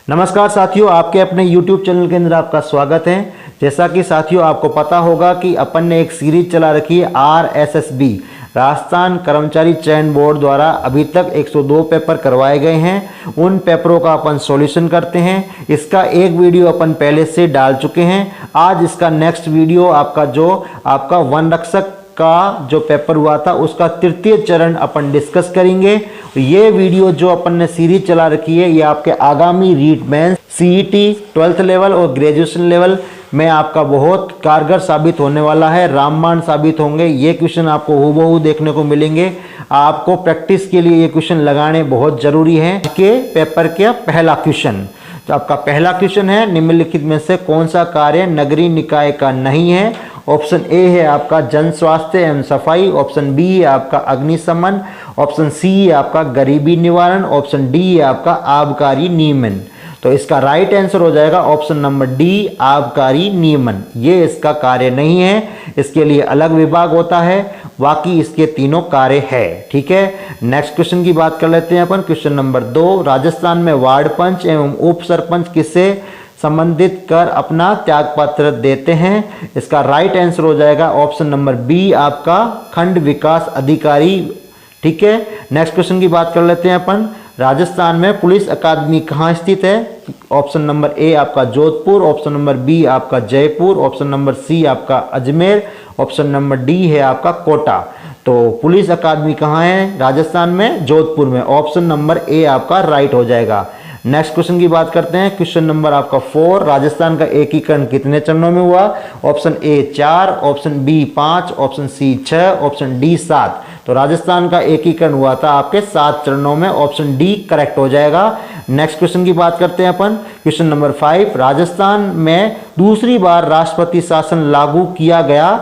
नमस्कार साथियों, आपके अपने YouTube चैनल के अंदर आपका स्वागत है। जैसा कि साथियों आपको पता होगा कि अपन ने एक सीरीज चला रखी है RSSB राजस्थान कर्मचारी चयन बोर्ड द्वारा अभी तक 102 पेपर करवाए गए हैं। उन पेपरों का अपन सॉल्यूशन करते हैं। इसका एक वीडियो अपन पहले से डाल चुके हैं। आज इसका नेक्स्ट वीडियो आपका वन रक्षक का जो पेपर हुआ था उसका तृतीय चरण अपन डिस्कस करेंगे। ये वीडियो जो अपन ने सीरीज चला रखी है ये आपके आगामी REET mains, CET, 12th level और ग्रेजुएशन लेवल में आपका बहुत कारगर साबित होने वाला है, रामबाण साबित होंगे। ये क्वेश्चन आपको हूबहू देखने को मिलेंगे। आपको प्रैक्टिस के लिए ये क्वेश्चन लगाने बहुत जरूरी है। के पेपर का पहला क्वेश्चन, तो आपका पहला क्वेश्चन है, निम्नलिखित में से कौन सा कार्य नगरीय निकाय का नहीं है? ऑप्शन ए है आपका जन स्वास्थ्य एवं सफाई, ऑप्शन बी है आपका अग्निशमन, ऑप्शन सी है आपका गरीबी निवारण, ऑप्शन डी है आपका आबकारी नियमन। तो इसका राइट आंसर हो जाएगा ऑप्शन नंबर डी, आबकारी नियमन। ये इसका कार्य नहीं है, इसके लिए अलग विभाग होता है, बाकी इसके तीनों कार्य है। ठीक है, नेक्स्ट क्वेश्चन की बात कर लेते हैं अपन। क्वेश्चन नंबर 2, राजस्थान में वार्ड पंच एवं उप सरपंच किससे संबंधित कर अपना त्यागपत्र देते हैं? इसका राइट आंसर हो जाएगा ऑप्शन नंबर बी, आपका खंड विकास अधिकारी। ठीक है, नेक्स्ट क्वेश्चन की बात कर लेते हैं अपन। राजस्थान में पुलिस अकादमी कहाँ स्थित है? ऑप्शन नंबर ए आपका जोधपुर, ऑप्शन नंबर बी आपका जयपुर, ऑप्शन नंबर सी आपका अजमेर, ऑप्शन नंबर डी है आपका कोटा। तो पुलिस अकादमी कहाँ है राजस्थान में? जोधपुर में। ऑप्शन नंबर ए आपका राइट हो जाएगा। नेक्स्ट क्वेश्चन की बात करते हैं। क्वेश्चन नंबर आपका 4, राजस्थान का एकीकरण कितने चरणों में हुआ? Option A 4, option B 5, option C 6, option D 7। तो राजस्थान का एकीकरण हुआ था आपके 7 चरणों में। ऑप्शन डी करेक्ट हो जाएगा। नेक्स्ट क्वेश्चन की बात करते हैं अपन। क्वेश्चन नंबर 5, राजस्थान में दूसरी बार राष्ट्रपति शासन लागू किया गया,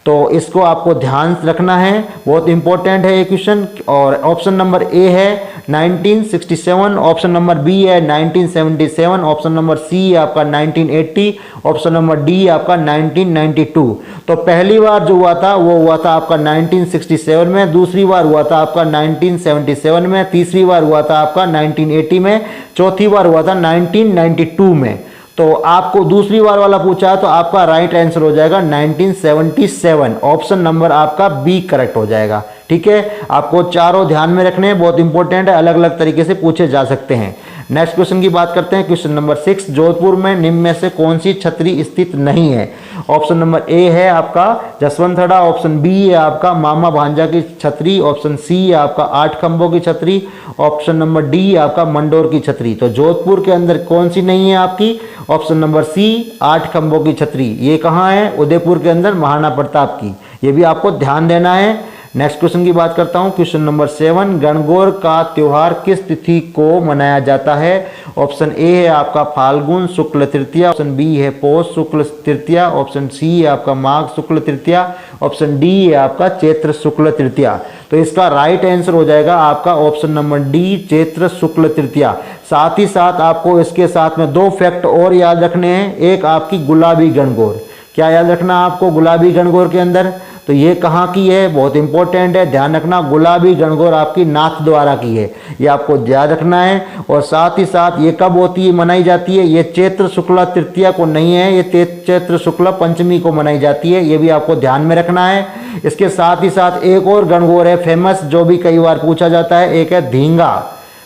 तो इसको आपको ध्यान रखना है, बहुत इंपॉर्टेंट है ये क्वेश्चन। और ऑप्शन नंबर ए है 1967, ऑप्शन नंबर बी है 1977, ऑप्शन नंबर सी आपका 1980, ऑप्शन नंबर डी आपका 1992। तो पहली बार जो हुआ था वो हुआ था आपका 1967 में, दूसरी बार हुआ था आपका 1977 में, तीसरी बार हुआ था आपका 1980 में, चौथी बार हुआ था 1992 में। तो आपको दूसरी बार वाला पूछा है तो आपका राइट आंसर हो जाएगा 1977। ऑप्शन नंबर आपका बी करेक्ट हो जाएगा। ठीक है, आपको चारों ध्यान में रखने हैं, बहुत इंपॉर्टेंट है, अलग अलग तरीके से पूछे जा सकते हैं। नेक्स्ट क्वेश्चन की बात करते हैं। क्वेश्चन नंबर 6, जोधपुर में निम्न में से कौन सी छतरी स्थित नहीं है? ऑप्शन नंबर ए है आपका जसवंतड़ा, ऑप्शन बी है आपका मामा भांजा की छतरी, ऑप्शन सी है आपका 8 खंभों की छतरी, ऑप्शन नंबर डी आपका मंडोर की छतरी। तो जोधपुर के अंदर कौन सी नहीं है आपकी? ऑप्शन नंबर सी 8 खंभों की छतरी। ये कहाँ है? उदयपुर के अंदर, महाराणा प्रताप की। ये भी आपको ध्यान देना है। नेक्स्ट क्वेश्चन की बात करता हूं। क्वेश्चन नंबर 7, गणगौर का त्योहार किस तिथि को मनाया जाता है? ऑप्शन ए है आपका फाल्गुन शुक्ल तृतीया, ऑप्शन बी है पौष शुक्ल तृतीया, ऑप्शन सी है आपका माघ शुक्ल तृतीया, ऑप्शन डी है आपका चैत्र शुक्ल तृतीया। तो इसका राइट आंसर हो जाएगा आपका ऑप्शन नंबर डी, चैत्र शुक्ल तृतीया। साथ ही साथ आपको इसके साथ में 2 फैक्ट और याद रखने हैं। एक आपकी गुलाबी गणगौर, क्या याद रखना आपको गुलाबी गणगौर के अंदर? तो ये कहाँ की है? बहुत इंपॉर्टेंट है, ध्यान रखना। गुलाबी गणगौर आपकी नाथ द्वारा की है, ये आपको याद रखना है। और साथ ही साथ ये कब होती है, मनाई जाती है? ये चैत्र शुक्ला तृतीया को नहीं है, ये चैत्र शुक्ला पंचमी को मनाई जाती है, ये भी आपको ध्यान में रखना है। इसके साथ ही साथ एक और गणगौर है फेमस, जो भी कई बार पूछा जाता है, एक है धींगा।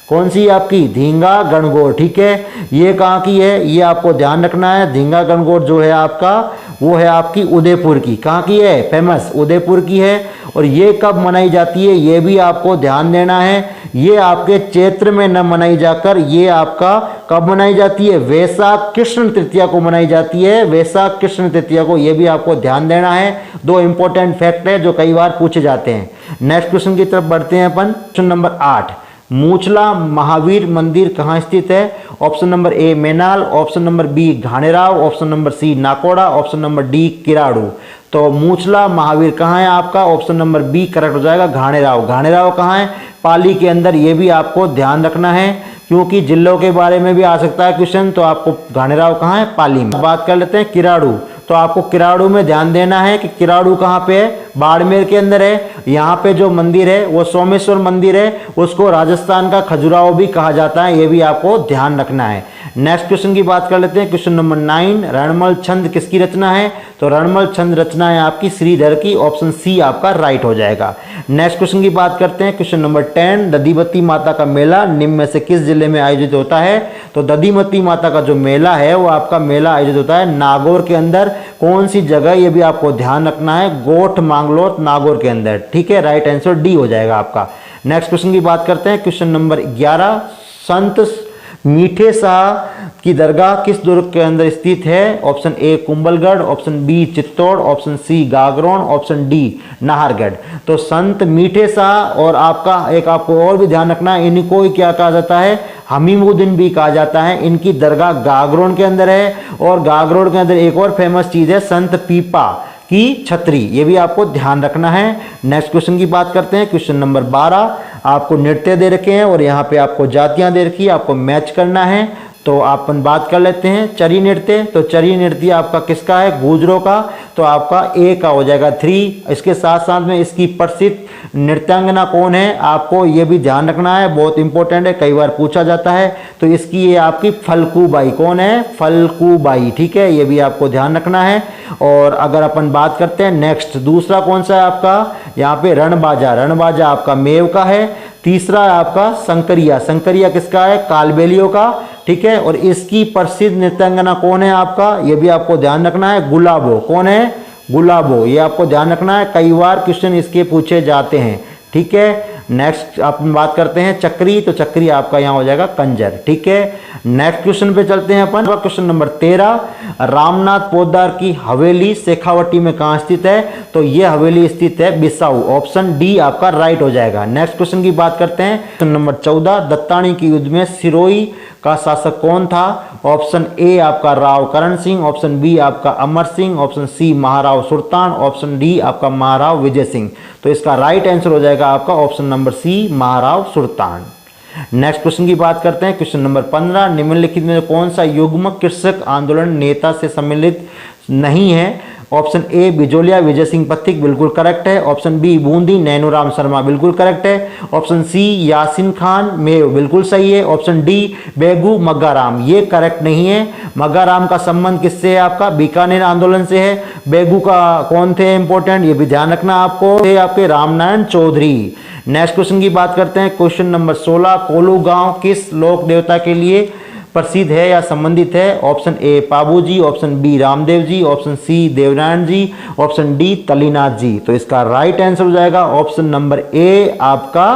कौन सी आपकी? धींगा गणगौर। ठीक है, ये कहाँ की है? ये आपको ध्यान रखना है। धींगा गणगौर जो है आपका, वो है आपकी उदयपुर की। कहाँ की है? फेमस उदयपुर की है। और ये कब मनाई जाती है ये भी आपको ध्यान देना है। ये आपके चैत्र में न मनाई जाकर ये आपका कब मनाई जाती है? वैशाख कृष्ण तृतीया को मनाई जाती है, वैशाख कृष्ण तृतीया को। ये भी आपको ध्यान देना है। 2 इंपॉर्टेंट फैक्ट है जो कई बार पूछे जाते हैं। नेक्स्ट क्वेश्चन की तरफ बढ़ते हैं अपन। क्वेश्चन नंबर 8, मूचला महावीर मंदिर कहाँ स्थित है? Option number A Menal, option number B Ghanerao, option number C Nakoda, option number D Kiradu. तो मूचला महावीर कहाँ है आपका? ऑप्शन नंबर बी करेक्ट हो जाएगा, घाणेराव। घाणेराव कहाँ है? पाली के अंदर। ये भी आपको ध्यान रखना है, क्योंकि जिलों के बारे में भी आ सकता है क्वेश्चन। तो आपको घाणेराव कहाँ है? पाली में। बात कर लेते हैं किराड़ू। तो आपको किराड़ू में ध्यान देना है कि किराड़ू कहाँ पे है? बाड़मेर के अंदर है। यहाँ पे जो मंदिर है वो सोमेश्वर मंदिर है, उसको राजस्थान का खजुराहो भी कहा जाता है, ये भी आपको ध्यान रखना है। नेक्स्ट क्वेश्चन की बात कर लेते हैं, क्वेश्चन नंबर 9, रणमल छंद किसकी रचना है? तो रणमल छंद रचना है आपकी श्रीधर की, ऑप्शन सी आपका राइट हो जाएगा। नेक्स्ट क्वेश्चन की बात करते हैं, क्वेश्चन नंबर 10, दधिमती माता का मेला निम्न में से किस जिले में आयोजित होता है? तो दधिमती माता का जो मेला है वो आपका मेला आयोजित होता है नागौर के अंदर। कौन सी जगह, ये भी आपको ध्यान रखना है, गोठ मांगलोत नागौर के अंदर, ठीक है, राइट आंसर डी हो जाएगा आपका। नेक्स्ट क्वेश्चन की बात करते हैं, क्वेश्चन नंबर 11, संत मीठे शाह की दरगाह किस दुर्ग के अंदर स्थित है? Option A Kumbhalgarh, option B Chittor, option C Gagron, option D Nahargarh. तो संत मीठे शाह और आपका एक आपको और भी ध्यान रखना है, इनको ही क्या कहा जाता है? हमीमुद्दीन भी कहा जाता है। इनकी दरगाह गागरोन के अंदर है, और गागरोन के अंदर एक और फेमस चीज है संत पीपा की छतरी, ये भी आपको ध्यान रखना है। नेक्स्ट क्वेश्चन की बात करते हैं, क्वेश्चन नंबर 12, आपको नृत्य दे रखे हैं और यहाँ पे आपको जातियां दे रखी है, आपको मैच करना है। तो अपन बात कर लेते हैं चरी नृत्य। तो चरी नृत्य आपका किसका है? गुर्जरों का, तो आपका ए का हो जाएगा 3। इसके साथ साथ में इसकी प्रसिद्ध नृत्यांगना कौन है, आपको ये भी ध्यान रखना है, बहुत इंपॉर्टेंट है, कई बार पूछा जाता है। तो इसकी ये आपकी फल्गुबाई, कौन है? फल्गुबाई, ठीक है, ये भी आपको ध्यान रखना है। और अगर अपन बात करते हैं नेक्स्ट, दूसरा कौन सा है आपका? यहाँ पे रणबाजा, रणबाजा आपका मेव का है। तीसरा है आपका संकरिया, संकरिया किसका है? कालबेलियों का, ठीक है। और इसकी प्रसिद्ध नृत्यांगना कौन है आपका? ये भी आपको ध्यान रखना है, गुलाबो, कौन है? गुलाबो, ये आपको ध्यान रखना है, कई बार क्वेश्चन इसके पूछे जाते हैं, ठीक है। नेक्स्ट अपन बात करते हैं चक्री, तो चक्री आपका यहाँ हो जाएगा कंजर, ठीक है। नेक्स्ट क्वेश्चन पे चलते हैं अपन, क्वेश्चन नंबर 13, रामनाथ पोद्दार की हवेली शेखावटी में कहाँ स्थित है? तो ये हवेली स्थित है बिसाऊ, ऑप्शन डी आपका राइट हो जाएगा। नेक्स्ट क्वेश्चन की बात करते हैं, क्वेश्चन नंबर 14, दत्तानी के युद्ध में सिरोही का शासक कौन था? ऑप्शन ए आपका राव करण सिंह, ऑप्शन बी आपका अमर सिंह, ऑप्शन सी महाराव सुल्तान, ऑप्शन डी आपका महाराव विजय सिंह। तो इसका राइट आंसर हो जाएगा आपका ऑप्शन नंबर सी महाराव सुल्तान। नेक्स्ट क्वेश्चन की बात करते हैं, क्वेश्चन नंबर 15, निम्नलिखित में कौन सा युग्म कृषक आंदोलन नेता से सम्मिलित नहीं है? ऑप्शन ए बिजोलिया विजय सिंह पथिक, बिल्कुल करेक्ट है। ऑप्शन बी बूंदी नैनूराम शर्मा, बिल्कुल करेक्ट है। ऑप्शन सी यासिन खान मेव, बिल्कुल सही है। ऑप्शन डी बेगू मग्गाराम, ये करेक्ट नहीं है। मग्गाराम का संबंध किससे है आपका? बीकानेर आंदोलन से है। बेगू का कौन थे इंपॉर्टेंट, ये भी ध्यान रखना आपको, थे आपके रामनारायण चौधरी। नेक्स्ट क्वेश्चन की बात करते हैं, क्वेश्चन नंबर 16, कोलू गांव किस लोक देवता के लिए प्रसिद्ध है या संबंधित है? Option A Pabu ji, option B Ramdev ji, option C Devnarayan ji, option D Talinath ji. तो इसका राइट आंसर हो जाएगा ऑप्शन नंबर ए आपका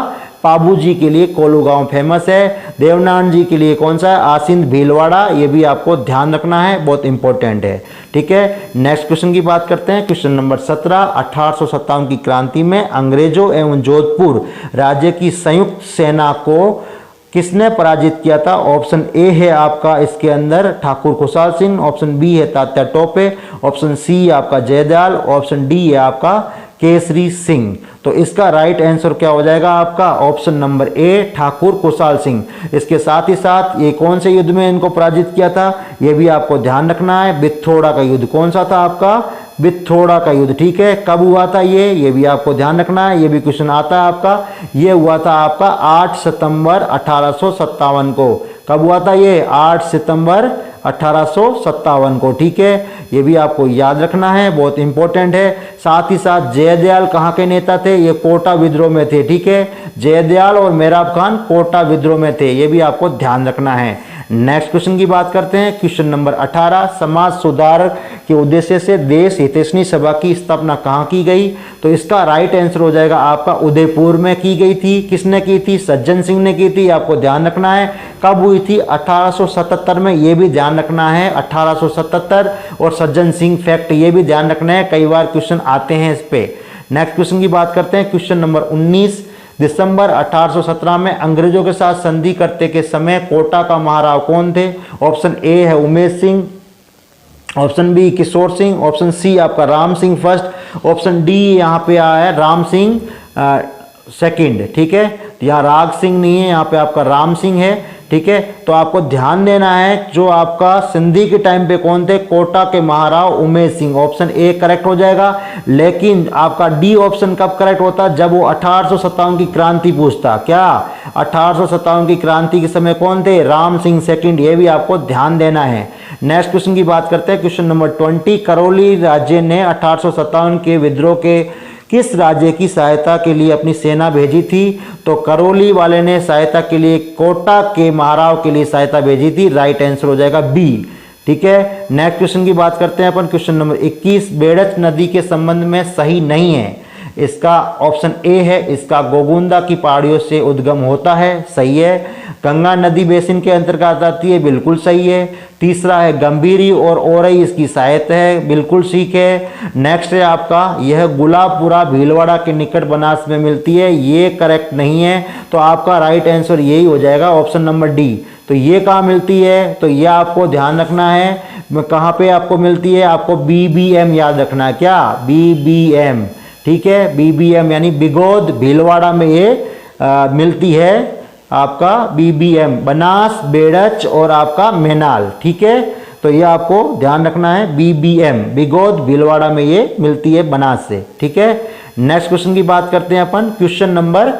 पाबू जी के लिए कोलू गांव फेमस है। देवनारायण जी के लिए कौन सा है? आसिंद भीलवाड़ा, ये भी आपको ध्यान रखना है, बहुत इंपॉर्टेंट है, ठीक है। नेक्स्ट क्वेश्चन की बात करते हैं, क्वेश्चन नंबर 17, 1857 की क्रांति में अंग्रेजों एवं जोधपुर राज्य की संयुक्त सेना को किसने पराजित किया था? ऑप्शन ए है आपका इसके अंदर ठाकुर खुशहाल सिंह, ऑप्शन बी है तात्या टोपे, ऑप्शन सी आपका जयदयाल, ऑप्शन डी है आपका केसरी सिंह। तो इसका राइट आंसर क्या हो जाएगा आपका? ऑप्शन नंबर ए ठाकुर खुशहाल सिंह। इसके साथ ही साथ ये कौन से युद्ध में इनको पराजित किया था, ये भी आपको ध्यान रखना है। बिथोड़ा का युद्ध, कौन सा था आपका? बिथोड़ा का युद्ध, ठीक है। कब हुआ था ये भी आपको ध्यान रखना है, ये भी क्वेश्चन आता है आपका। ये हुआ था आपका 8 सितंबर 1857 को। कब हुआ था ये? 8 सितंबर 1857 को, ठीक है। ये भी आपको याद रखना है, बहुत इंपॉर्टेंट है। साथ ही साथ जयदयाल कहाँ के नेता थे? ये कोटा विद्रोह में थे, ठीक है। जयदयाल और मेहराब खान कोटा विद्रोह में थे, ये भी आपको ध्यान रखना है। नेक्स्ट क्वेश्चन की बात करते हैं, क्वेश्चन नंबर 18, समाज सुधार के उद्देश्य से देश हितैषणी सभा की स्थापना कहाँ की गई? तो इसका राइट आंसर हो जाएगा आपका उदयपुर में की गई थी। किसने की थी? सज्जन सिंह ने की थी, आपको ध्यान रखना है। कब हुई थी? 1877 में, ये भी ध्यान रखना है, 1877। और सज्जन सिंह फैक्ट ये भी ध्यान रखना है, कई बार क्वेश्चन आते हैं इस पे। नेक्स्ट क्वेश्चन की बात करते हैं, क्वेश्चन नंबर 19, दिसंबर 1817 में अंग्रेजों के साथ संधि करते के समय कोटा का महाराव कौन थे? ऑप्शन ए है Umesh Singh, option B Kishore Singh, option C आपका Ram Singh first, option D यहाँ पे आया है राम सिंह सेकंड, ठीक है। तो यहाँ राग सिंह नहीं है, यहाँ पे आपका राम सिंह है, ठीक है। तो आपको ध्यान देना है, जो आपका सिंधी के टाइम पे कौन थे, कोटा के Maharao Umesh Singh, option A correct हो जाएगा। लेकिन आपका डी ऑप्शन कब करेक्ट होता, जब वो 1857 की क्रांति पूछता। क्या 1857 की क्रांति के समय कौन थे, राम सिंह सेकंड, ये भी आपको ध्यान देना है। नेक्स्ट क्वेश्चन की बात करते हैं, क्वेश्चन नंबर 20। करौली राज्य ने 1857 के विद्रोह के किस राज्य की सहायता के लिए अपनी सेना भेजी थी, तो करौली वाले ने सहायता के लिए कोटा के महाराव के लिए सहायता भेजी थी। राइट आंसर हो जाएगा बी, ठीक है। नेक्स्ट क्वेश्चन की बात करते हैं अपन, क्वेश्चन नंबर 21। बेड़च नदी के संबंध में सही नहीं है, इसका ऑप्शन ए है, इसका गोगुंदा की पहाड़ियों से उद्गम होता है, सही है। गंगा नदी बेसिन के अंतर्गत आती है, बिल्कुल सही है। तीसरा है गंभीरी और ओरई इसकी सहायक है, बिल्कुल ठीक है। नेक्स्ट है आपका यह गुलाबपुरा भीलवाड़ा के निकट बनास में मिलती है, ये करेक्ट नहीं है। तो आपका राइट आंसर यही हो जाएगा, ऑप्शन नंबर डी। तो ये कहाँ मिलती है, तो ये आपको ध्यान रखना है, कहाँ पे आपको मिलती है, आपको BBM याद रखना है, क्या BBM, ठीक है। BBM यानी बिगोद भीलवाड़ा में ये मिलती है, आपका BBM, बनास, बेड़च और आपका मेनाल, ठीक है। तो ये आपको ध्यान रखना है, BBM बिगोद भीलवाड़ा में ये मिलती है बनास से, ठीक है। नेक्स्ट क्वेश्चन की बात करते हैं अपन, क्वेश्चन नंबर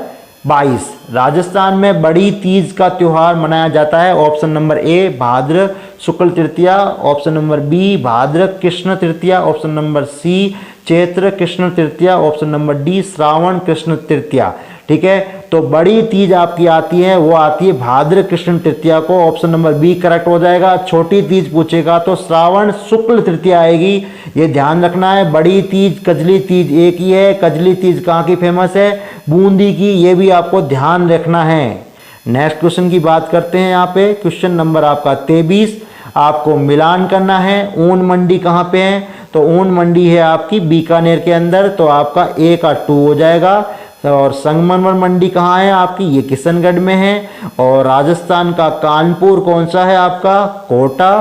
22। राजस्थान में बड़ी तीज का त्योहार मनाया जाता है, ऑप्शन नंबर ए भाद्र शुक्ल तृतीया, ऑप्शन नंबर बी भाद्र कृष्ण तृतीया, ऑप्शन नंबर सी चैत्र कृष्ण तृतीया, ऑप्शन नंबर डी श्रावण कृष्ण तृतीया, ठीक है। तो बड़ी तीज आपकी आती है, वो आती है भाद्र कृष्ण तृतीया को, ऑप्शन नंबर बी करेक्ट हो जाएगा। छोटी तीज पूछेगा तो श्रावण शुक्ल तृतीया आएगी, ये ध्यान रखना है। बड़ी तीज कजली तीज एक ही है, कजली तीज कहाँ की फेमस है, बूंदी की, ये भी आपको ध्यान रखना है। नेक्स्ट क्वेश्चन की बात करते हैं, यहाँ पे क्वेश्चन नंबर आपका 23। आपको मिलान करना है, ऊन मंडी कहाँ पे है, तो ऊन मंडी है आपकी बीकानेर के अंदर, तो आपका ए का 2 हो जाएगा। और संगमरमर मंडी कहाँ है आपकी, ये किशनगढ़ में है। और राजस्थान का कानपुर कौन सा है आपका, कोटा।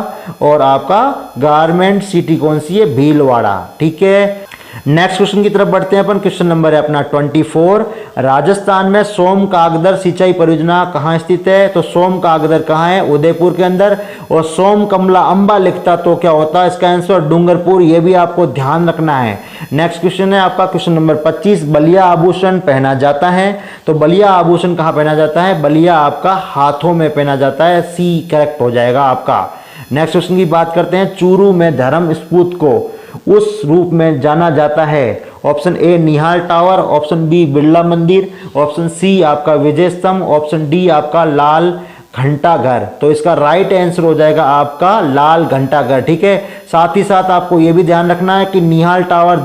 और आपका गारमेंट सिटी कौन सी है, भीलवाड़ा, ठीक है। नेक्स्ट क्वेश्चन की तरफ बढ़ते हैं अपन, क्वेश्चन नंबर है अपना 24। राजस्थान में सोम कागदर सिंचाई परियोजना कहाँ स्थित है, तो सोम कागदर कहाँ है, उदयपुर के अंदर। और सोम कमला अंबा लिखता तो क्या होता है, इसका आंसर डूंगरपुर, ये भी आपको ध्यान रखना है। नेक्स्ट क्वेश्चन है आपका क्वेश्चन नंबर 25। बलिया आभूषण पहना जाता है, तो बलिया आभूषण कहाँ पहना जाता है, बलिया आपका हाथों में पहना जाता है, सी करेक्ट हो जाएगा आपका। नेक्स्ट क्वेश्चन की बात करते हैं, चूरू में धर्म स्पूत को उस रूप में जाना जाता है, option A Nihal tower, option B Birla Mandir, option सी आपका विजय स्तंभ, ऑप्शन डी आपका लाल घंटाघर। तो इसका राइट आंसर हो जाएगा आपका लाल घंटाघर, ठीक है। साथ ही साथ आपको ये भी ध्यान रखना है कि निहाल टावर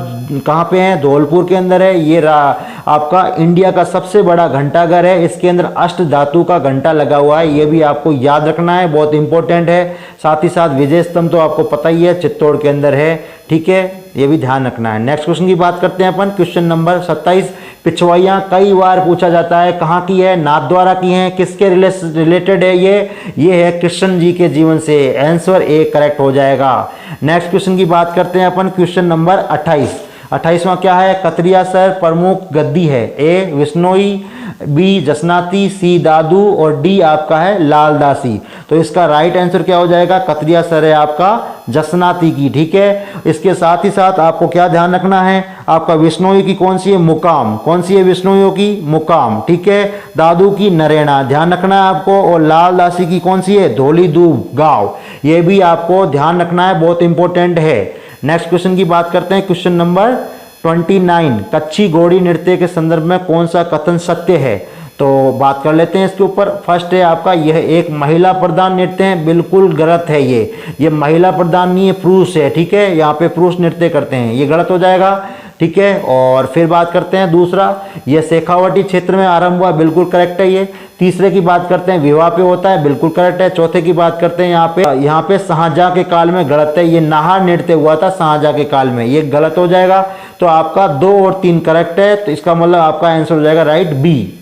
कहाँ पे है, धौलपुर के अंदर है। ये आपका इंडिया का सबसे बड़ा घंटाघर है, इसके अंदर अष्ट धातु का घंटा लगा हुआ है, ये भी आपको याद रखना है, बहुत इंपॉर्टेंट है। साथ ही साथ विजय स्तंभ तो आपको पता ही है, चित्तौड़ के अंदर है, ठीक है, ये भी ध्यान रखना है। नेक्स्ट क्वेश्चन की बात करते हैं अपन, क्वेश्चन नंबर 27। पिछवाइयाँ कई बार पूछा जाता है, कहाँ की है, नाथद्वारा की है, किसके रिलेटेड है ये है कृष्ण जी के जीवन से, आंसर ए करेक्ट हो जाएगा। नेक्स्ट क्वेश्चन की बात करते हैं अपन, क्वेश्चन नंबर 28। 28वां क्या है, कतरिया सर प्रमुख गद्दी है, ए विश्नोई, बी जसनाती, सी दादू और डी आपका है लालदासी। तो इसका राइट आंसर क्या हो जाएगा, कतरिया सर है आपका जसनाती की, ठीक है। इसके साथ ही साथ आपको क्या ध्यान रखना है, आपका विश्नोई की कौन सी है, मुकाम, कौन सी है विश्नोइयों की, मुकाम, ठीक है। दादू की नरेना ध्यान रखना है आपको, और लालदासी की कौन सी है, धोली दूब गांव, ये भी आपको ध्यान रखना है, बहुत इंपॉर्टेंट है। नेक्स्ट क्वेश्चन की बात करते हैं, क्वेश्चन नंबर 29। कच्छी घोड़ी नृत्य के संदर्भ में कौन सा कथन सत्य है, तो बात कर लेते हैं इसके ऊपर। फर्स्ट है आपका, यह एक महिला प्रधान नृत्य है, बिल्कुल गलत है ये महिला प्रधान नहीं है, पुरुष है, ठीक है। यहाँ पे पुरुष नृत्य करते हैं, ये गलत हो जाएगा, ठीक है। और फिर बात करते हैं दूसरा, यह शेखावटी क्षेत्र में आरंभ हुआ, बिल्कुल करेक्ट है ये। तीसरे की बात करते हैं, विवाह पे होता है, बिल्कुल करेक्ट है। चौथे की बात करते हैं, यहाँ पे शाहजहां के काल में, गलत है, ये नाहर नृत्य हुआ था शाहजहां के काल में, ये गलत हो जाएगा। तो आपका 2 और 3 करेक्ट है, तो इसका मतलब आपका आंसर हो जाएगा राइट बी।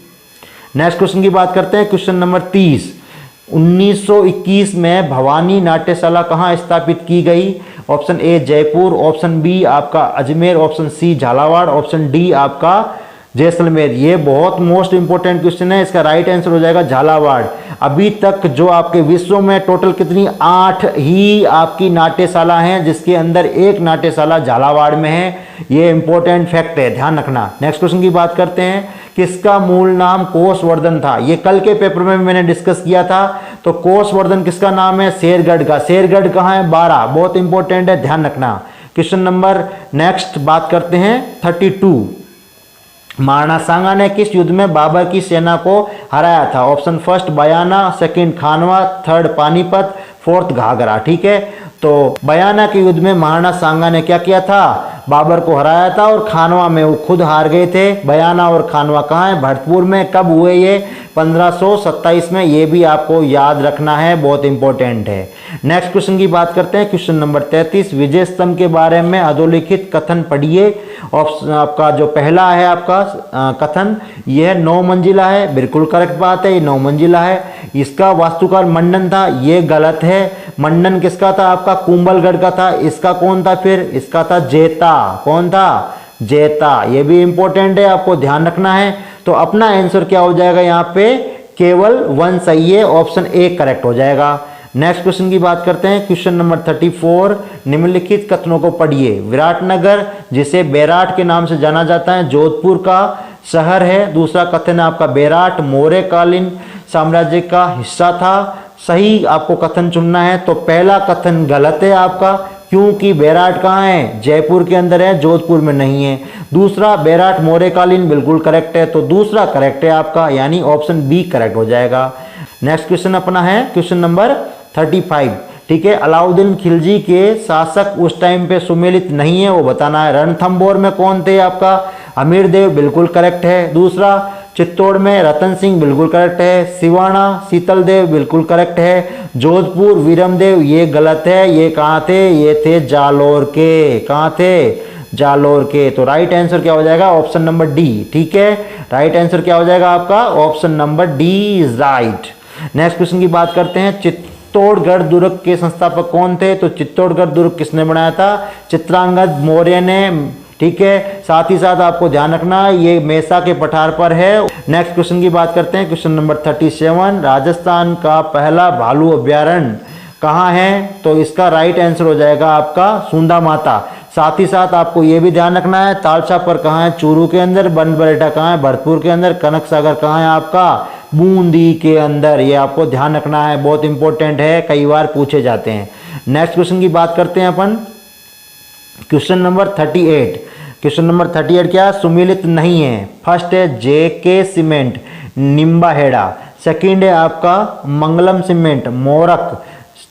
नेक्स्ट क्वेश्चन की बात करते हैं, क्वेश्चन नंबर 30। 1921 में भवानी नाट्यशाला कहाँ स्थापित की गई, option A Jaipur, option B आपका Ajmer, option C Jhalawar, option D आपका जैसलमेर, ये बहुत मोस्ट इंपोर्टेंट क्वेश्चन है, इसका राइट आंसर हो जाएगा झालावाड़। अभी तक जो आपके विश्व में टोटल कितनी 8 ही आपकी नाट्यशाला हैं, जिसके अंदर एक नाट्यशाला झालावाड़ में है। ये इंपॉर्टेंट फैक्ट है, ध्यान रखना। नेक्स्ट क्वेश्चन की बात करते हैं, किसका मूल नाम कोसवर्धन था? ये कल के पेपर में मैंने डिस्कस किया था। तो कोसवर्धन किसका नाम है? शेरगढ़ का। शेरगढ़ कहाँ है? 12, बहुत इंपॉर्टेंट है, ध्यान रखना। क्वेश्चन नंबर नेक्स्ट बात करते हैं 32। महाराणा सांगा ने किस युद्ध में बाबर की सेना को हराया था? ऑप्शन फर्स्ट बयाना, सेकंड खानवा, थर्ड पानीपत, फोर्थ घाघरा। ठीक है, तो बयाना के युद्ध में महाराणा सांगा ने क्या किया था? बाबर को हराया था। और खानवा में वो खुद हार गए थे। बयाना और खानवा कहाँ है? भरतपुर में। कब हुए ये? 1527 में। ये भी आपको याद रखना है, बहुत इंपॉर्टेंट है। नेक्स्ट क्वेश्चन की बात करते हैं, क्वेश्चन नंबर 33। विजय स्तंभ के बारे में अधोलिखित कथन पढ़िए। ऑप्शन आपका जो पहला है आपका कथन, यह 9 मंजिला है। बिल्कुल करेक्ट बात है, ये 9 मंजिला है। इसका वास्तुकार मंडन था, ये गलत है। मंडन किसका था? आपका कुंभलगढ़ का था। इसका कौन था फिर? इसका था जेता। कौन था? जेता। ये भी इंपॉर्टेंट है, आपको ध्यान रखना है। तो अपना आंसर क्या हो जाएगा यहाँ पे? केवल 1 सही है, ऑप्शन ए करेक्ट हो जाएगा। नेक्स्ट क्वेश्चन की बात करते हैं, क्वेश्चन नंबर 34। निम्नलिखित कथनों को पढ़िए। विराटनगर, जिसे बेराट के नाम से जाना जाता है, जोधपुर का शहर है। दूसरा कथन है आपका बेराट मौर्यकालीन साम्राज्य का हिस्सा था। सही आपको कथन चुनना है। तो पहला कथन गलत है आपका, क्योंकि बेराट कहाँ है? जयपुर के अंदर है, जोधपुर में नहीं है। दूसरा बेराट मौर्यकालीन बिल्कुल करेक्ट है, तो दूसरा करेक्ट है आपका, यानी ऑप्शन बी करेक्ट हो जाएगा। नेक्स्ट क्वेश्चन अपना है क्वेश्चन नंबर 35। ठीक है, अलाउद्दीन खिलजी के शासक उस टाइम पे सुमेलित नहीं है, वो बताना है। रणथंभौर में कौन थे? आपका अमीर देव, बिल्कुल करेक्ट है। दूसरा चित्तौड़ में रतन सिंह, बिल्कुल करेक्ट है। सिवाना शीतल देव, बिल्कुल करेक्ट है। जोधपुर वीरमदेव, ये गलत है। ये कहाँ थे? ये थे जालोर के। कहाँ थे? जालोर के। तो राइट आंसर क्या हो जाएगा? Option number D. ठीक है, राइट आंसर क्या हो जाएगा आपका? Option number D is right. Next question की बात करते हैं, चित्तौड़गढ़ दुर्ग के संस्थापक कौन थे? तो चित्तौड़गढ़ दुर्ग किसने बनाया था? चित्रांगद मौर्य ने। ठीक है, साथ ही साथ आपको ध्यान रखना ये मेसा के पठार पर है। नेक्स्ट क्वेश्चन की बात करते हैं, क्वेश्चन नंबर 37। राजस्थान का पहला भालू अभ्यारण्य कहाँ है? तो इसका राइट आंसर हो जाएगा आपका सूंदा माता। साथ ही साथ आपको ये भी ध्यान रखना है, तालछा पर कहाँ है? चूरू के अंदर। बनबरेटा कहाँ है? भरतपुर के अंदर। कनक सागर कहाँ है? आपका बूंदी के अंदर। ये आपको ध्यान रखना है, बहुत इंपॉर्टेंट है, कई बार पूछे जाते हैं। नेक्स्ट क्वेश्चन की बात करते हैं अपन क्वेश्चन नंबर 38। क्वेश्चन नंबर 38 क्या? सुमेलित नहीं है। फर्स्ट है जेके सीमेंट निम्बाहेड़ा, सेकंड है आपका मंगलम सीमेंट मोरक,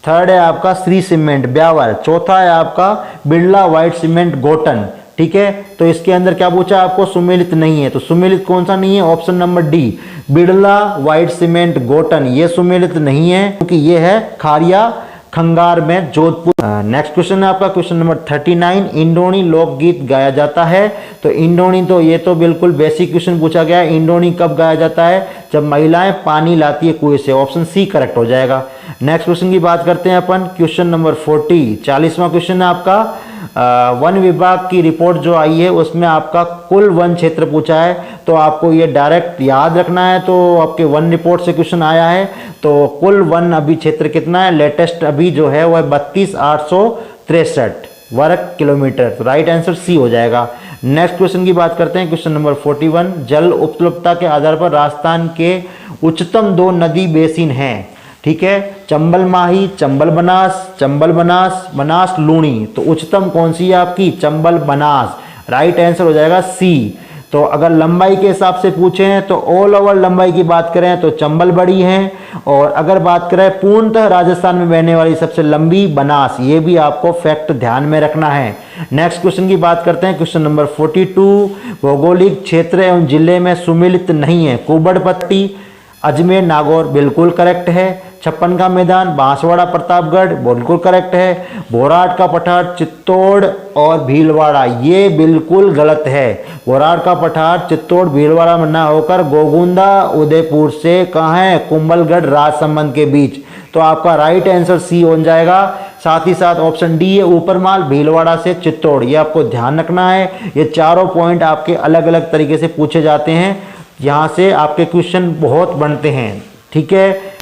थर्ड है आपका श्री सीमेंट ब्यावर, चौथा है आपका बिरला व्हाइट सीमेंट गोटन। ठीक है, तो इसके अंदर क्या पूछा आपको? सुमेलित नहीं है। तो सुमेलित कौन सा नहीं है? Option number D Birla white cement Gotan, ये सुमेलित नहीं है, क्योंकि ये है खारिया खंगार में, जोधपुर। नेक्स्ट क्वेश्चन है आपका क्वेश्चन नंबर 39। इंडोनी लोकगीत गाया जाता है। तो इंडोनी, तो ये तो बिल्कुल बेसिक क्वेश्चन पूछा गया है। इंडोनी कब गाया जाता है? जब महिलाएं पानी लाती है कुएं से। ऑप्शन सी करेक्ट हो जाएगा। नेक्स्ट क्वेश्चन की बात करते हैं अपन क्वेश्चन नंबर 40। 40वां क्वेश्चन है आपका वन विभाग की रिपोर्ट जो आई है उसमें आपका कुल वन क्षेत्र पूछा है। तो आपको ये डायरेक्ट याद रखना है। तो आपके वन रिपोर्ट से क्वेश्चन आया है। तो कुल वन अभी क्षेत्र कितना है? लेटेस्ट अभी जो है वह 32,863 वर्ग किलोमीटर। तो राइट आंसर सी हो जाएगा। नेक्स्ट क्वेश्चन की बात करते हैं क्वेश्चन नंबर 41। जल उपलब्धता के आधार पर राजस्थान के उच्चतम 2 नदी बेसिन हैं। ठीक है, चंबल माही, चंबल बनास, चंबल बनास, बनास लूणी। तो उच्चतम कौन सी है आपकी? चंबल बनास। राइट आंसर हो जाएगा सी। तो अगर लंबाई के हिसाब से पूछें तो ऑल ओवर लंबाई की बात करें तो चंबल बड़ी है, और अगर बात करें पूर्णतः राजस्थान में बहने वाली सबसे लंबी बनास। ये भी आपको फैक्ट ध्यान में रखना है। नेक्स्ट क्वेश्चन की बात करते हैं क्वेश्चन नंबर 42। भौगोलिक क्षेत्र एवं जिले में सुमेलित नहीं है। कुबड़पट्टी, अजमेर नागौर, बिल्कुल करेक्ट है। छप्पन का मैदान, बांसवाड़ा प्रतापगढ़, बिल्कुल करेक्ट है। बोराट का पठार, चित्तौड़ और भीलवाड़ा, ये बिल्कुल गलत है। बोराट का पठार चित्तौड़ भीलवाड़ा में ना होकर गोगुंदा उदयपुर से कहाँ है? कुंभलगढ़ राजसमंद के बीच। तो आपका राइट आंसर सी हो जाएगा। साथ ही साथ ऑप्शन डी है ऊपरमाल भीलवाड़ा से चित्तौड़, ये आपको ध्यान रखना है। ये चारों पॉइंट आपके अलग अलग तरीके से पूछे जाते हैं, यहाँ से आपके क्वेश्चन बहुत बनते हैं, ठीक है।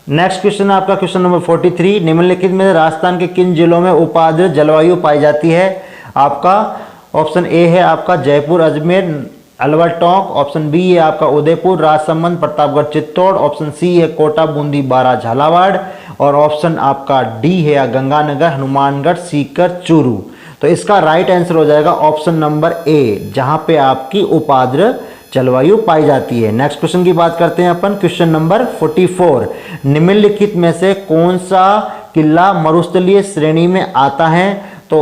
नेक्स्ट क्वेश्चन आपका क्वेश्चन नंबर 43, निम्नलिखित में राजस्थान के किन जिलों में उपाद्र जलवायु पाई जाती है? आपका ऑप्शन ए है आपका जयपुर, अजमेर, अलवर, टोंक। ऑप्शन बी है आपका उदयपुर, राजसमंद, प्रतापगढ़, चित्तौड़। ऑप्शन सी है कोटा, बूंदी, बारा, झालावाड़। और ऑप्शन आपका डी है गंगानगर, हनुमानगढ़, सीकर, चूरू। तो इसका राइट आंसर हो जाएगा ऑप्शन नंबर ए, जहां पे आपकी उपाद्र जलवायु पाई जाती है। नेक्स्ट क्वेश्चन की बात करते हैं अपन, क्वेश्चन नंबर 44, निम्नलिखित में से कौन सा किला मरुस्थलीय श्रेणी में आता है? तो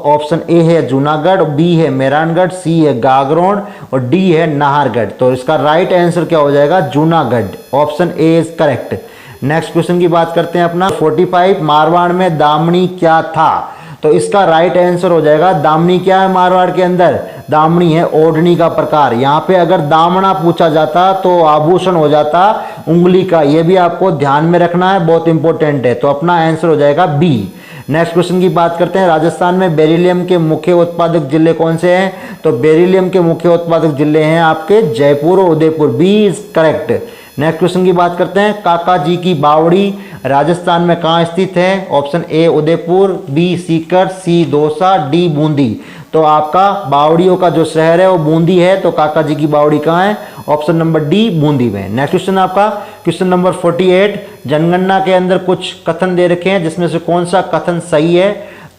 ऑप्शन ए है जूनागढ़, बी है मेहरानगढ़, सी है गागरोन और डी है नाहरगढ़। तो इसका राइट आंसर क्या हो जाएगा? Junagadh, option A is correct. Next question की बात करते हैं अपना 45, मारवाड़ में दामनी क्या था? तो इसका राइट आंसर हो जाएगा, दामनी क्या है मारवाड़ के अंदर? दामनी है ओढ़नी का प्रकार। यहाँ पे अगर दामना पूछा जाता तो आभूषण हो जाता उंगली का, ये भी आपको ध्यान में रखना है, बहुत इंपॉर्टेंट है। तो अपना आंसर हो जाएगा बी। नेक्स्ट क्वेश्चन की बात करते हैं, राजस्थान में बेरिलियम के मुख्य उत्पादक जिले कौन से हैं? तो बेरिलियम के मुख्य उत्पादक जिले हैं आपके जयपुर और Udaipur, B is correct. Next question की बात करते हैं, काका जी की बावड़ी राजस्थान में कहाँ स्थित है? Option A Udaipur, B Sikar, C Dausa, D Bundi. तो आपका बावड़ियों का जो शहर है वो बूंदी है, तो काका जी की बावड़ी कहाँ है? ऑप्शन नंबर डी बूंदी में। नेक्स्ट क्वेश्चन आपका क्वेश्चन नंबर 48, जनगणना के अंदर कुछ कथन दे रखे हैं, जिसमें से कौन सा कथन सही है?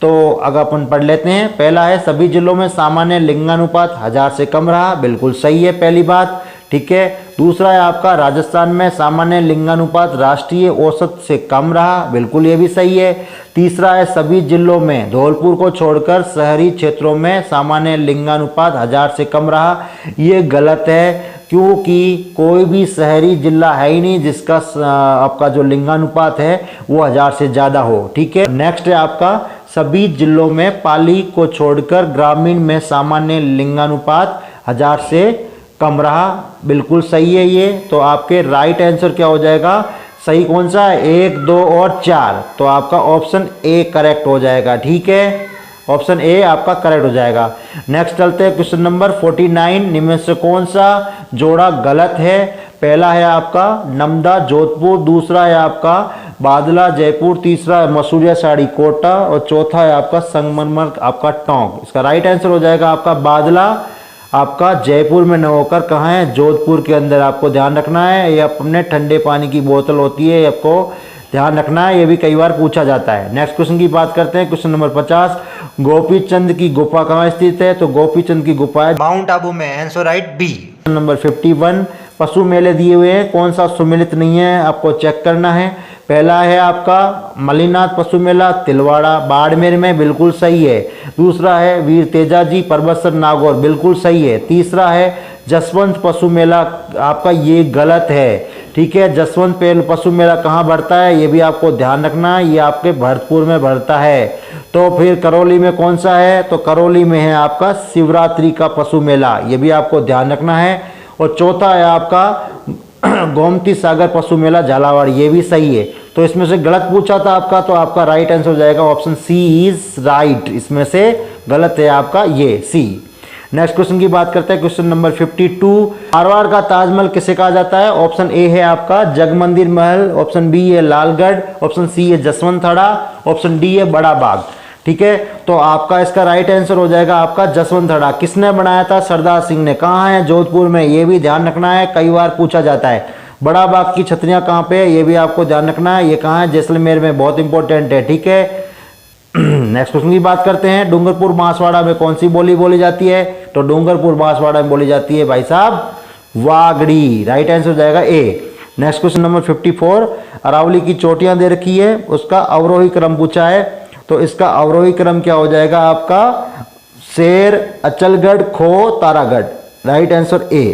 तो अगर अपन पढ़ लेते हैं, पहला है सभी जिलों में सामान्य लिंगानुपात 1000 से कम रहा, बिल्कुल सही है पहली बात, ठीक है। दूसरा है आपका राजस्थान में सामान्य लिंगानुपात राष्ट्रीय औसत से कम रहा, बिल्कुल ये भी सही है। तीसरा है सभी जिलों में धौलपुर को छोड़कर शहरी क्षेत्रों में सामान्य लिंगानुपात 1000 से कम रहा, ये गलत है, क्योंकि कोई भी शहरी जिला है ही नहीं जिसका आपका जो लिंगानुपात है वो 1000 से ज़्यादा हो, ठीक है। नेक्स्ट है आपका सभी जिलों में पाली को छोड़कर ग्रामीण में सामान्य लिंगानुपात 1000 से कम रहा, बिल्कुल सही है ये। तो आपके राइट आंसर क्या हो जाएगा? सही कौन सा है? 1, 2 और 4। तो आपका ऑप्शन ए करेक्ट हो जाएगा, ठीक है, ऑप्शन ए आपका करेक्ट हो जाएगा। नेक्स्ट चलते हैं क्वेश्चन नंबर 49, निम्न से कौन सा जोड़ा गलत है? पहला है आपका नमदा जोधपुर, दूसरा है आपका बादला जयपुर, तीसरा है मसूरिया साड़ी कोटा और चौथा है आपका संगमरमर आपका टोंक। इसका राइट आंसर हो जाएगा आपका बादला, आपका जयपुर में न होकर कहाँ है? जोधपुर के अंदर। आपको ध्यान रखना है, ये अपने ठंडे पानी की बोतल होती है, आपको ध्यान रखना है, ये भी कई बार पूछा जाता है। नेक्स्ट क्वेश्चन की बात करते हैं, क्वेश्चन नंबर 50, गोपीचंद की गुफा कहाँ स्थित है? तो गोपीचंद की गुफा है माउंट आबू में, आंसर राइट बी। नंबर 51, पशु मेले दिए हुए हैं, कौन सा सुमेलित नहीं है आपको चेक करना है। पहला है आपका मलिनाथ पशु मेला तिलवाड़ा बाड़मेर में, बिल्कुल सही है। दूसरा है वीर तेजाजी परबतसर नागौर, बिल्कुल सही है। तीसरा है जसवंत पशु मेला, आपका ये गलत है, ठीक है। जसवंत पशु मेला कहाँ बढ़ता है ये भी आपको ध्यान रखना है, ये आपके भरतपुर में बढ़ता है। तो फिर करौली में कौन सा है? तो करौली में है आपका शिवरात्रि का पशु मेला, ये भी आपको ध्यान रखना है। और चौथा है आपका गोमती सागर पशु मेला झालावाड़, ये भी सही है। तो इसमें से गलत पूछा था आपका, तो आपका राइट आंसर हो जाएगा ऑप्शन सी इज राइट, इसमें से गलत है आपका ये सी। नेक्स्ट क्वेश्चन की बात करते हैं, क्वेश्चन नंबर 52, मारवाड़ का ताजमहल किसे कहा जाता है? ऑप्शन ए है आपका जगमंदिर महल, ऑप्शन बी है लालगढ़, ऑप्शन सी है जसवंतथड़ा, ऑप्शन डी है बड़ा बाग, ठीक है। तो आपका इसका राइट आंसर हो जाएगा आपका जसवंतथड़ा। किसने बनाया था? सरदार सिंह ने। कहाँ है? जोधपुर में, ये भी ध्यान रखना है, कई बार पूछा जाता है। बड़ा बाग की छतरियाँ कहाँ पे है? ये भी आपको ध्यान रखना है, ये कहाँ है? जैसलमेर में, बहुत इंपॉर्टेंट है, ठीक है। नेक्स्ट क्वेश्चन की बात करते हैं, डूंगरपुर बांसवाड़ा में कौन सी बोली बोली जाती है? तो डूंगरपुर बांसवाड़ा में बोली जाती है भाई साहब वागड़ी, राइट आंसर हो जाएगा ए। नेक्स्ट क्वेश्चन नंबर 54, अरावली की चोटियां दे रखी है, उसका अवरोही क्रम पूछा है, तो इसका अवरोही क्रम क्या हो जाएगा आपका? शेर, अचलगढ़, खो, तारागढ़, राइट आंसर ए,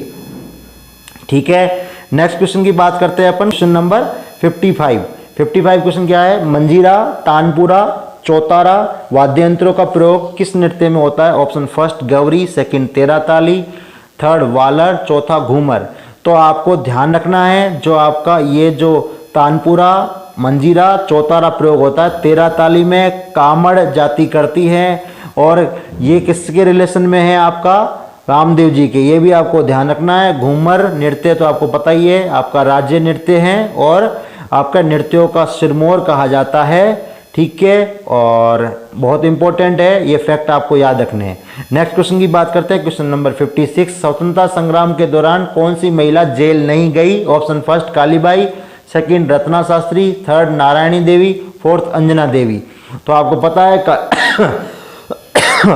ठीक है। नेक्स्ट क्वेश्चन की बात करते हैं अपन, क्वेश्चन नंबर 55 क्वेश्चन क्या है? मंजीरा, तानपुरा, चौतारा वाद्य यंत्रों का प्रयोग किस नृत्य में होता है? ऑप्शन फर्स्ट गौरी, सेकंड तेरा ताली, थर्ड वालर, चौथा घूमर। तो आपको ध्यान रखना है, जो आपका ये जो तानपुरा मंजीरा चौतारा प्रयोग होता है। 13 ताली में कामड़ जाति करती है और ये किसके रिलेशन में है आपका, रामदेव जी के, ये भी आपको ध्यान रखना है। घूमर नृत्य तो आपको पता ही है, आपका राज्य नृत्य है और आपका नृत्यों का सिरमौर कहा जाता है, ठीक है, और बहुत इंपॉर्टेंट है, ये फैक्ट आपको याद रखने हैं। नेक्स्ट क्वेश्चन की बात करते हैं, क्वेश्चन नंबर 56। स्वतंत्रता संग्राम के दौरान कौन सी महिला जेल नहीं गई? Option first Kalibai, second Ratna Shastri, third Narayani Devi, fourth Anjana Devi. तो आपको पता है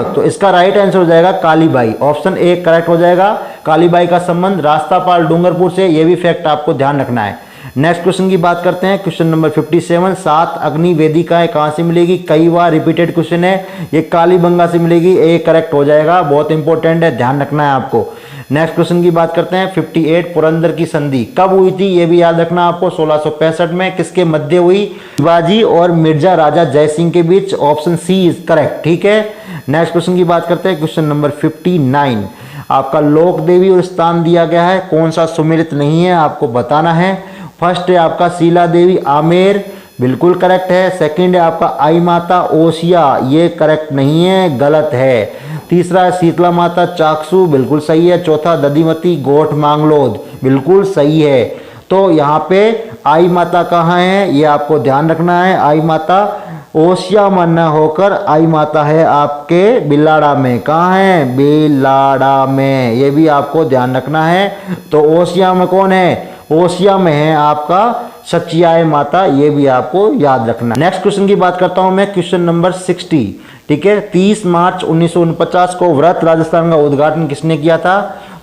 तो इसका राइट आंसर हो जाएगा कालीबाई, ऑप्शन ए करेक्ट हो जाएगा। कालीबाई का संबंध रास्तापाल डूंगरपुर से, ये भी फैक्ट आपको ध्यान रखना है। नेक्स्ट क्वेश्चन की बात करते हैं, क्वेश्चन नंबर 57। 7 अग्नि वेदिकाएं कहां से मिलेगी? कई बार रिपीटेड क्वेश्चन है, ये कालीबंगा से मिलेगी, ए करेक्ट हो जाएगा, बहुत इंपॉर्टेंट है, ध्यान रखना है आपको। नेक्स्ट क्वेश्चन की बात करते हैं 58। पुरंदर की संधि कब हुई थी? ये भी याद रखना आपको, 1665 में। किसके मध्य हुई? शिवाजी और मिर्जा राजा जयसिंह के बीच, ऑप्शन सी इज करेक्ट, ठीक है। नेक्स्ट क्वेश्चन की बात करते हैं, क्वेश्चन नंबर 59। आपका लोक देवी और स्थान दिया गया है, कौन सा सुमेलित नहीं है आपको बताना है। फर्स्ट है आपका शीला देवी आमेर, बिल्कुल करेक्ट है। सेकंड है आपका आई माता ओसिया, ये करेक्ट नहीं है, गलत है। तीसरा है शीतला माता चाकसू, बिल्कुल सही है। चौथा दधिमती गोठ मांगलोद, बिल्कुल सही है। तो यहाँ पे आई माता कहाँ है ये आपको ध्यान रखना है। आई माता ओसिया में न होकर आई माता है आपके बिलाड़ा में। कहाँ है? बिलाड़ा में, ये भी आपको ध्यान रखना है। तो ओसिया में कौन है? ओसिया में है आपका सचियाय माता, ये भी आपको याद रखना। नेक्स्ट क्वेश्चन की बात करता हूं मैं, क्वेश्चन नंबर 60, ठीक है। 30 मार्च 1949 को व्रत राजस्थान का उद्घाटन किसने किया था?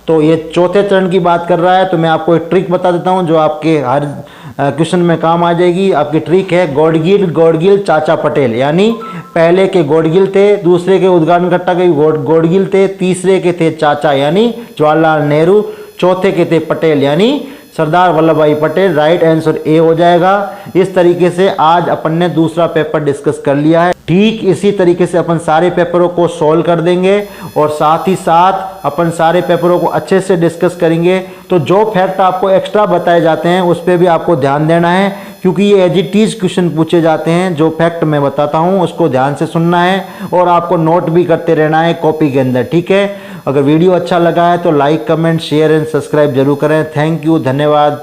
तो ये चौथे चरण की बात कर रहा है। तो मैं आपको एक ट्रिक बता देता हूं जो आपके हर क्वेश्चन में काम आ जाएगी। आपकी ट्रिक है गौड़गिल चाचा पटेल, यानी पहले के गौड़गिल थे, दूसरे के उद्घाटनकर्ता के गौड़गिल थे, तीसरे के थे चाचा यानी जवाहरलाल नेहरू, चौथे के थे पटेल यानी सरदार वल्लभ भाई पटेल। राइट आंसर ए हो जाएगा। इस तरीके से आज अपन ने दूसरा पेपर डिस्कस कर लिया है। ठीक इसी तरीके से अपन सारे पेपरों को सॉल्व कर देंगे और साथ ही साथ अपन सारे पेपरों को अच्छे से डिस्कस करेंगे। तो जो फैक्ट आपको एक्स्ट्रा बताए जाते हैं उस पर भी आपको ध्यान देना है, क्योंकि ये एज इट इज क्वेश्चन पूछे जाते हैं। जो फैक्ट मैं बताता हूँ उसको ध्यान से सुनना है और आपको नोट भी करते रहना है कॉपी के अंदर, ठीक है। अगर वीडियो अच्छा लगा है तो like comment share and subscribe जरूर करें। थैंक यू, धन्यवाद।